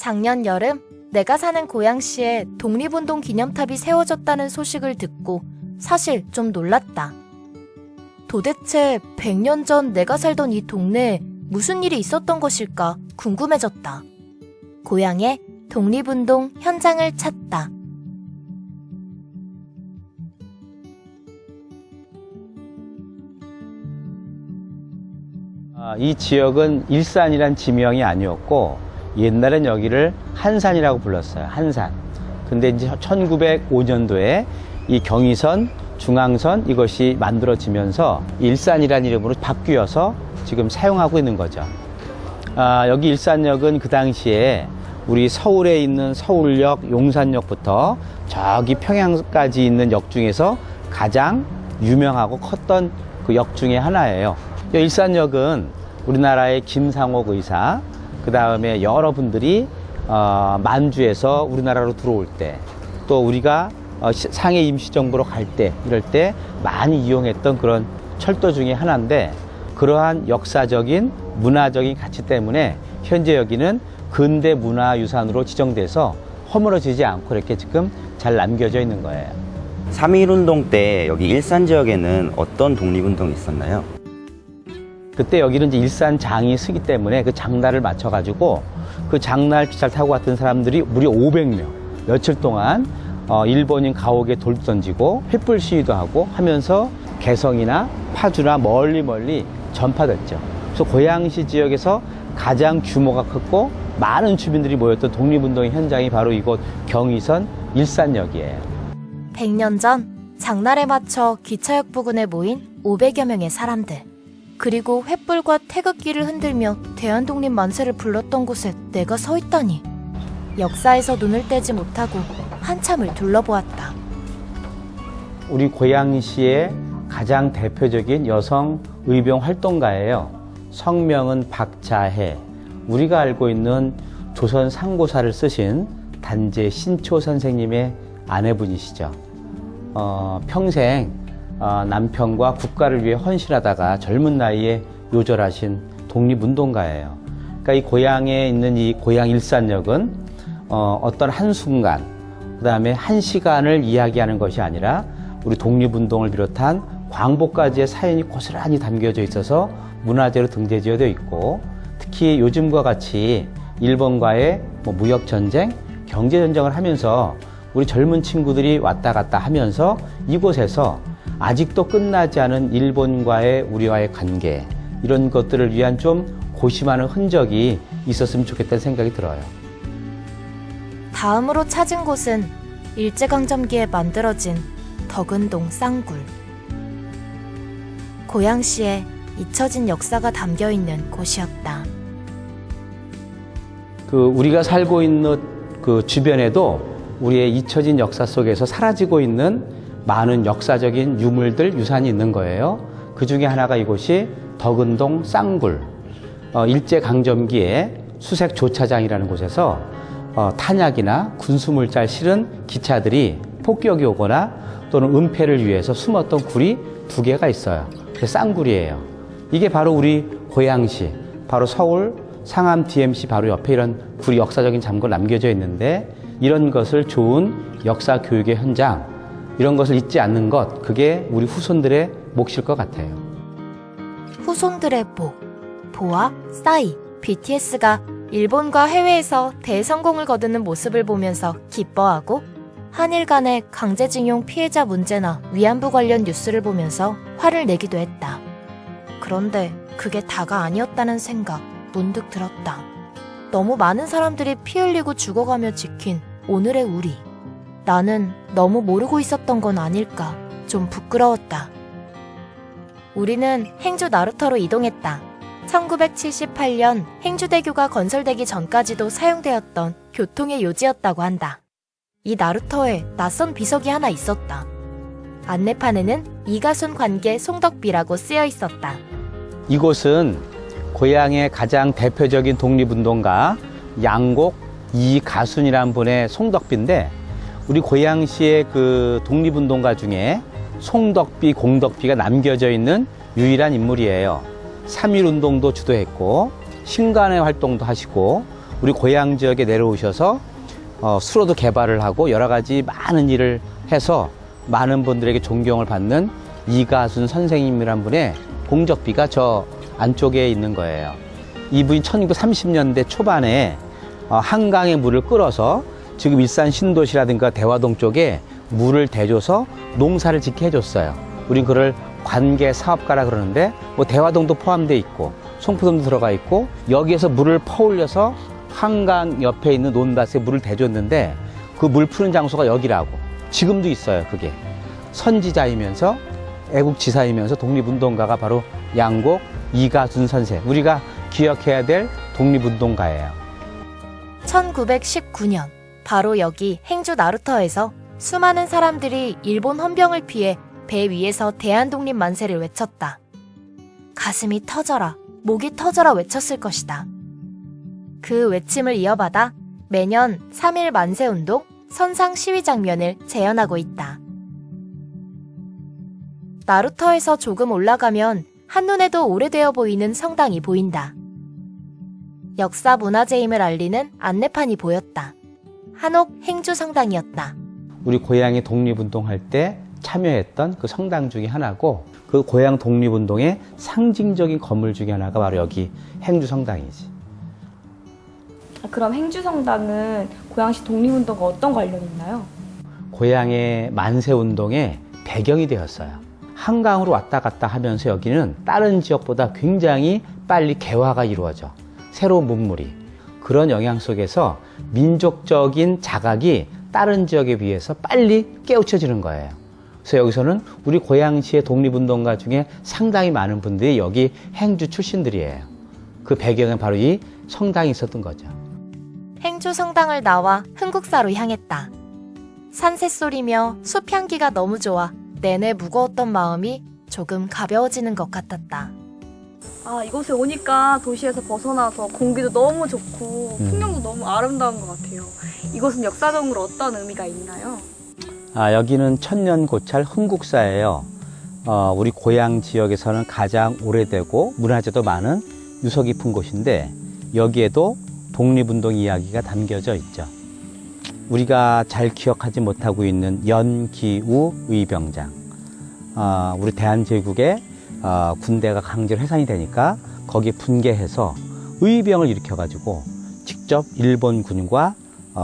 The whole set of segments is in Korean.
작년 여름 내가 사는 고양시에 독립운동 기념탑이 세워졌다는 소식을 듣고 사실 좀 놀랐다. 도대체 100년 전 내가 살던 이 동네에 무슨 일이 있었던 것일까 궁금해졌다. 고향의 독립운동 현장을 찾다. 이 지역은 일산이란 지명이 아니었고 옛날엔 여기를 한산이라고 불렀어요. 한산. 근데 이제 1905년도에 이 경의선, 중앙선 이것이 만들어지면서 일산이라는 이름으로 바뀌어서 지금 사용하고 있는 거죠. 여기 일산역은 그 당시에 우리 서울에 있는 서울역, 용산역부터 저기 평양까지 있는 역 중에서 가장 유명하고 컸던 그 역 중에 하나예요. 일산역은 우리나라의 김상옥 의사, 그 다음에 여러분들이 만주에서 우리나라로 들어올 때, 또 우리가 상해 임시정부로 갈 때, 이럴 때 많이 이용했던 그런 철도 중에 하나인데, 그러한 역사적인 문화적인 가치 때문에 현재 여기는 근대 문화유산으로 지정돼서 허물어지지 않고 이렇게 지금 잘 남겨져 있는 거예요. 3.1운동 때 여기 일산 지역에는 어떤 독립운동이 있었나요? 그때 여기는 이제 일산장이 쓰기 때문에 그 장날을 맞춰가지고 그 장날 기차를 타고 갔던 사람들이 무려 500명, 며칠 동안 일본인 가옥에 돌도 던지고 횃불 시위도 하고 하면서 개성이나 파주나 멀리 전파됐죠. 그래서 고양시 지역에서 가장 규모가 컸고 많은 주민들이 모였던 독립운동의 현장이 바로 이곳 경의선 일산역이에요. 100년 전 장날에 맞춰 기차역 부근에 모인 500여 명의 사람들. 그리고 횃불과 태극기를 흔들며 대한독립 만세를 불렀던 곳에 내가 서 있다니. 역사에서 눈을 떼지 못하고 한참을 둘러보았다. 우리 고양시의 가장 대표적인 여성 의병 활동가예요. 성명은 박자해. 우리가 알고 있는 조선 상고사를 쓰신 단재 신초 선생님의 아내분이시죠. 평생 남편과 국가를 위해 헌신하다가 젊은 나이에 요절하신 독립운동가예요. 그러니까 이 고향에 있는 이 고양 일산역은 어떤 한순간, 그 다음에 한 시간을 이야기하는 것이 아니라 우리 독립운동을 비롯한 광복까지의 사연이 고스란히 담겨져 있어서 문화재로 등재되어 있고, 특히 요즘과 같이 일본과의 무역전쟁, 경제전쟁을 하면서 우리 젊은 친구들이 왔다 갔다 하면서 이곳에서 아직도 끝나지 않은 일본과의 우리와의 관계, 이런 것들을 위한 좀 고심하는 흔적이 있었으면 좋겠다는 생각이 들어요. 다음으로 찾은 곳은 일제강점기에 만들어진 덕은동 쌍굴. 고양시에 잊혀진 역사가 담겨있는 곳이었다. 우리가 살고 있는 그 주변에도 우리의 잊혀진 역사 속에서 사라지고 있는 많은 역사적인 유물들, 유산이 있는 거예요. 그 중에 하나가 이곳이 덕은동 쌍굴. 일제강점기에 수색조차장이라는 곳에서 탄약이나 군수물자를 실은 기차들이 폭격이 오거나 또는 은폐를 위해서 숨었던 굴이 2개가 있어요. 그게 쌍굴이에요. 이게 바로 우리 고양시, 바로 서울 상암 DMC 바로 옆에 이런 굴이 역사적인 잠고가 남겨져 있는데, 이런 것을 좋은 역사 교육의 현장, 이런 것을 잊지 않는 것, 그게 우리 후손들의 몫일 것 같아요. 후손들의 복, 보아, 싸이, BTS가 일본과 해외에서 대성공을 거두는 모습을 보면서 기뻐하고, 한일 간의 강제징용 피해자 문제나 위안부 관련 뉴스를 보면서 화를 내기도 했다. 그런데 그게 다가 아니었다는 생각 문득 들었다. 너무 많은 사람들이 피 흘리고 죽어가며 지킨 오늘의 우리. 나는 너무 모르고 있었던 건 아닐까 좀 부끄러웠다. 우리는 행주 나루터로 이동했다. 1978년 행주대교가 건설되기 전까지도 사용되었던 교통의 요지였다고 한다. 이 나루터에 낯선 비석이 하나 있었다. 안내판에는 이가순 관계 송덕비라고 쓰여 있었다. 이곳은 고향의 가장 대표적인 독립운동가 양곡 이가순이라는 분의 송덕비인데, 우리 고양시의 그 독립운동가 중에 송덕비, 공덕비가 남겨져 있는 유일한 인물이에요. 3.1운동도 주도했고 신간의 활동도 하시고 우리 고향 지역에 내려오셔서 수로도 개발을 하고 여러 가지 많은 일을 해서 많은 분들에게 존경을 받는 이가순 선생님이란 분의 공적비가 저 안쪽에 있는 거예요. 이분이 1930년대 초반에 한강의 물을 끌어서 지금 일산 신도시라든가 대화동 쪽에 물을 대줘서 농사를 짓게 해줬어요. 우린 그걸 관계 사업가라 그러는데 뭐 대화동도 포함되어 있고 송포동도 들어가 있고 여기에서 물을 퍼올려서 한강 옆에 있는 논밭에 물을 대줬는데 그 물 푸는 장소가 여기라고. 지금도 있어요. 그게 선지자이면서 애국지사이면서 독립운동가가 바로 양곡 이가순 선생, 우리가 기억해야 될 독립운동가예요. 1919년 바로 여기 행주 나루터에서 수많은 사람들이 일본 헌병을 피해 배 위에서 대한독립 만세를 외쳤다. 가슴이 터져라, 목이 터져라 외쳤을 것이다. 그 외침을 이어받아 매년 3.1 만세운동 선상 시위 장면을 재현하고 있다. 나루터에서 조금 올라가면 한눈에도 오래되어 보이는 성당이 보인다. 역사 문화재임을 알리는 안내판이 보였다. 한옥 행주 성당이었다. 우리 고향이 독립운동할 때 참여했던 그 성당 중에 하나고 그 고향 독립운동의 상징적인 건물 중에 하나가 바로 여기 행주 성당이지. 그럼 행주성당은 고양시 독립운동과 어떤 관련이 있나요? 고향의 만세운동의 배경이 되었어요. 한강으로 왔다 갔다 하면서 여기는 다른 지역보다 굉장히 빨리 개화가 이루어져. 새로운 문물이. 그런 영향 속에서 민족적인 자각이 다른 지역에 비해서 빨리 깨우쳐지는 거예요. 그래서 여기서는 우리 고양시의 독립운동가 중에 상당히 많은 분들이 여기 행주 출신들이에요. 그 배경은 바로 이 성당이 있었던 거죠. 행주 성당을 나와 흥국사로 향했다. 산새소리며 숲향기가 너무 좋아 내내 무거웠던 마음이 조금 가벼워지는 것 같았다. 이곳에 오니까 도시에서 벗어나서 공기도 너무 좋고 풍경도 너무 아름다운 것 같아요. 이곳은 역사적으로 어떤 의미가 있나요? 여기는 천년고찰 흥국사예요. 우리 고향 지역에서는 가장 오래되고 문화재도 많은 유서 깊은 곳인데 여기에도 독립운동 이야기가 담겨져 있죠. 우리가 잘 기억하지 못하고 있는 연기우 의병장. 우리 대한제국의 군대가 강제로 해산이 되니까 거기에 분개해서 의병을 일으켜가지고 직접 일본군과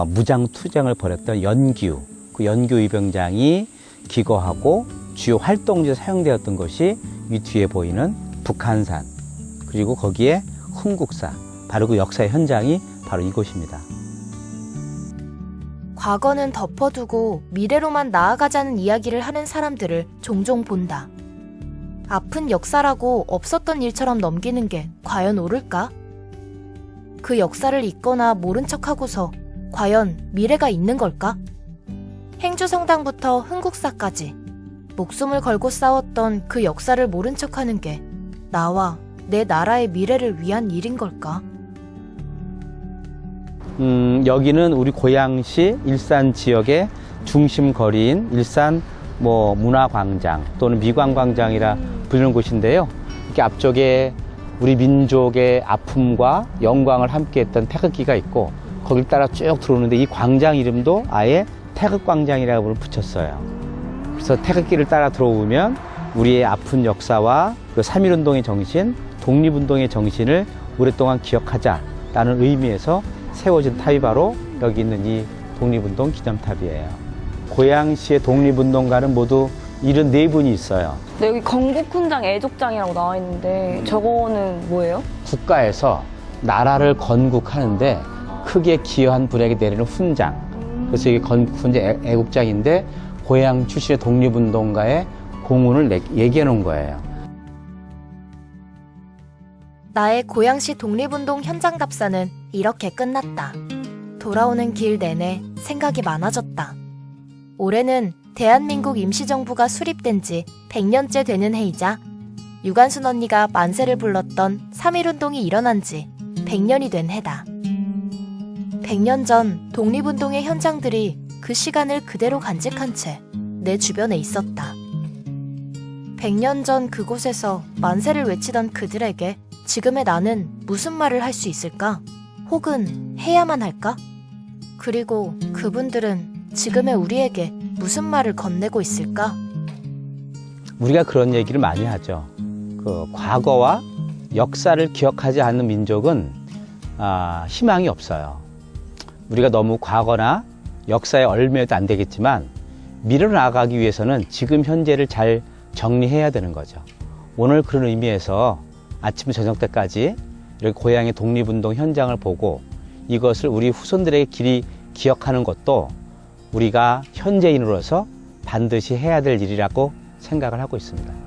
무장투쟁을 벌였던 연기우. 그 연기우 의병장이 기거하고 주요 활동지에 사용되었던 것이 이 뒤에 보이는 북한산. 그리고 거기에 흥국사. 바로 그 역사의 현장이 바로 이곳입니다. 과거는 덮어두고 미래로만 나아가자는 이야기를 하는 사람들을 종종 본다. 아픈 역사라고 없었던 일처럼 넘기는 게 과연 옳을까? 그 역사를 잊거나 모른 척하고서 과연 미래가 있는 걸까? 행주성당부터 흥국사까지 목숨을 걸고 싸웠던 그 역사를 모른 척하는 게 나와 내 나라의 미래를 위한 일인 걸까? 여기는 우리 고양시 일산 지역의 중심 거리인 일산 문화광장 또는 미광광장이라 불리는 곳인데요. 이렇게 앞쪽에 우리 민족의 아픔과 영광을 함께했던 태극기가 있고 거길 따라 쭉 들어오는데 이 광장 이름도 아예 태극광장이라고 붙였어요. 그래서 태극기를 따라 들어오면 우리의 아픈 역사와 그 3.1운동의 정신, 독립운동의 정신을 오랫동안 기억하자라는 의미에서 세워진 탑이 바로 여기 있는 이 독립운동 기념탑이에요. 고양시의 독립운동가는 모두 74분이 있어요. 네, 여기 건국훈장 애족장이라고 나와 있는데 저거는 뭐예요? 국가에서 나라를 건국하는데 크게 기여한 분에게 내리는 훈장. 그래서 이게 건국훈장 애국장인데 고향 출신의 독립운동가의 공훈을 얘기해 놓은 거예요. 나의 고양시 독립운동 현장 답사는 이렇게 끝났다. 돌아오는 길 내내 생각이 많아졌다. 올해는 대한민국 임시정부가 수립된 지 100년째 되는 해이자 유관순 언니가 만세를 불렀던 3.1운동이 일어난 지 100년이 된 해다. 100년 전 독립운동의 현장들이 그 시간을 그대로 간직한 채 내 주변에 있었다. 100년 전 그곳에서 만세를 외치던 그들에게 지금의 나는 무슨 말을 할 수 있을까? 혹은 해야만 할까? 그리고 그분들은 지금의 우리에게 무슨 말을 건네고 있을까? 우리가 그런 얘기를 많이 하죠. 그 과거와 역사를 기억하지 않는 민족은 희망이 없어요. 우리가 너무 과거나 역사에 얽매여도 안 되겠지만 미래로 나아가기 위해서는 지금 현재를 잘 정리해야 되는 거죠. 오늘 그런 의미에서 아침 저녁 때까지 이렇게 고향의 독립운동 현장을 보고 이것을 우리 후손들에게 길이 기억하는 것도 우리가 현재인으로서 반드시 해야 될 일이라고 생각을 하고 있습니다.